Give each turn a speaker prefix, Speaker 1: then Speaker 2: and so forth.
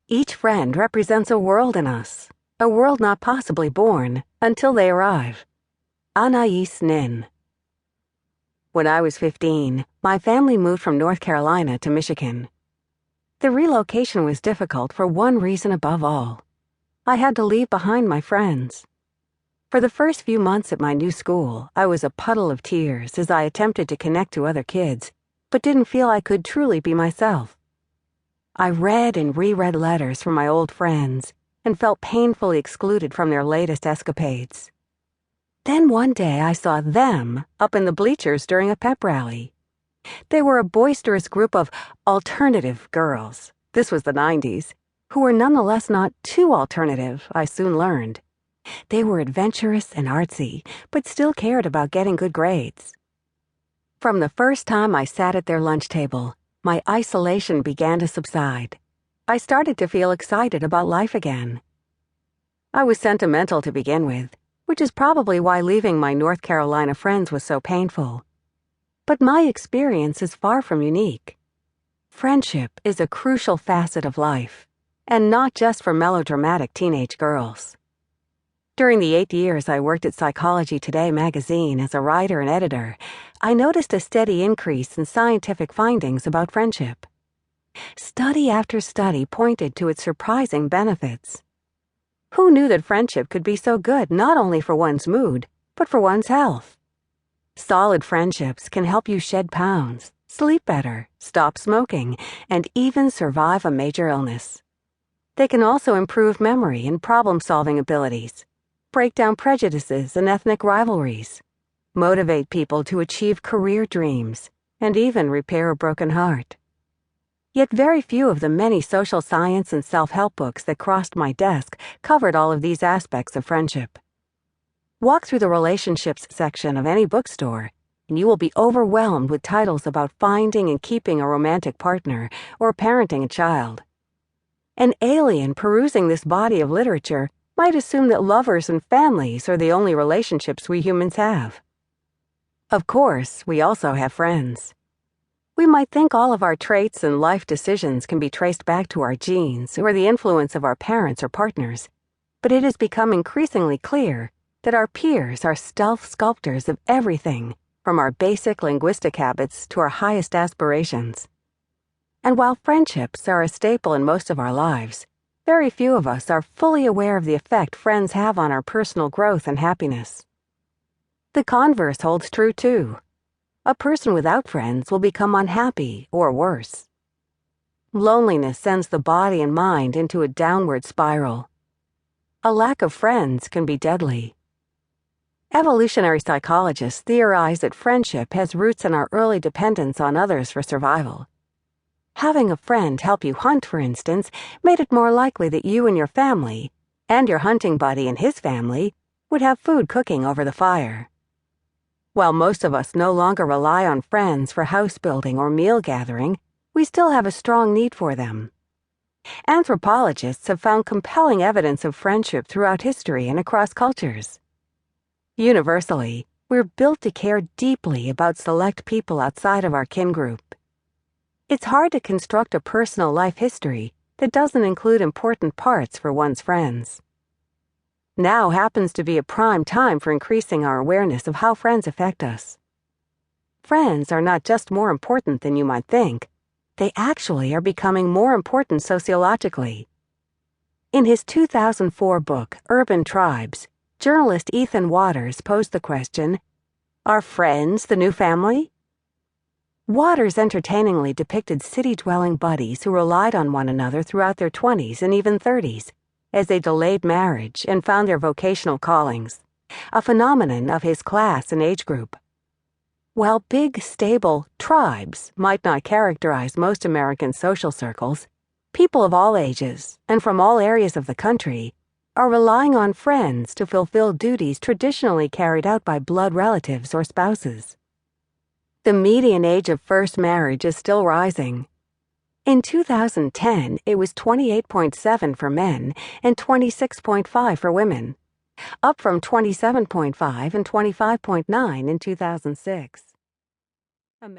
Speaker 1: Each friend represents a world in us, a world not possibly born until they arrive. Anais Nin. When I was 15, my family moved from North Carolina to Michigan. The relocation was difficult for one reason above all. I had to leave behind my friends. For the first few months at my new school, I was a puddle of tears as I attempted to connect to other kids, but didn't feel I could truly be myself. I read and reread letters from my old friends and felt painfully excluded from their latest escapades. Then one day I saw them up in the bleachers during a pep rally. They were a boisterous group of alternative girls, this was the 90s, who were nonetheless not too alternative, I soon learned. They were adventurous and artsy, but still cared about getting good grades. From the first time I sat at their lunch table, my isolation began to subside. I started to feel excited about life again. I was sentimental to begin with, which is probably why leaving my North Carolina friends was so painful. But my experience is far from unique. Friendship is a crucial facet of life, and not just for melodramatic teenage girls. During the 8 years I worked at Psychology Today magazine as a writer and editor, I noticed a steady increase in scientific findings about friendship. Study after study pointed to its surprising benefits. Who knew that friendship could be so good not only for one's mood, but for one's health? Solid friendships can help you shed pounds, sleep better, stop smoking, and even survive a major illness. They can also improve memory and problem-solving abilities, break down prejudices and ethnic rivalries, motivate people to achieve career dreams, and even repair a broken heart. Yet very few of the many social science and self-help books that crossed my desk covered all of these aspects of friendship. Walk through the relationships section of any bookstore, and you will be overwhelmed with titles about finding and keeping a romantic partner or parenting a child. An alien perusing this body of literature might assume that lovers and families are the only relationships we humans have. Of course, we also have friends. We might think all of our traits and life decisions can be traced back to our genes or the influence of our parents or partners, but it has become increasingly clear that our peers are stealth sculptors of everything, from our basic linguistic habits to our highest aspirations. And while friendships are a staple in most of our lives, very few of us are fully aware of the effect friends have on our personal growth and happiness. The converse holds true, too. A person without friends will become unhappy or worse. Loneliness sends the body and mind into a downward spiral. A lack of friends can be deadly. Evolutionary psychologists theorize that friendship has roots in our early dependence on others for survival. Having a friend help you hunt, for instance, made it more likely that you and your family, and your hunting buddy and his family, would have food cooking over the fire. While most of us no longer rely on friends for house building or meal gathering, we still have a strong need for them. Anthropologists have found compelling evidence of friendship throughout history and across cultures. Universally, we're built to care deeply about select people outside of our kin group. It's hard to construct a personal life history that doesn't include important parts for one's friends. Now happens to be a prime time for increasing our awareness of how friends affect us. Friends are not just more important than you might think, they actually are becoming more important sociologically. In his 2004 book, Urban Tribes, journalist Ethan Waters posed the question, "Are friends the new family?" Waters entertainingly depicted city-dwelling buddies who relied on one another throughout their 20s and even 30s as they delayed marriage and found their vocational callings, a phenomenon of his class and age group. While big, stable tribes might not characterize most American social circles, people of all ages and from all areas of the country are relying on friends to fulfill duties traditionally carried out by blood relatives or spouses. The median age of first marriage is still rising. In 2010, it was 28.7 for men and 26.5 for women, up from 27.5 and 25.9 in 2006.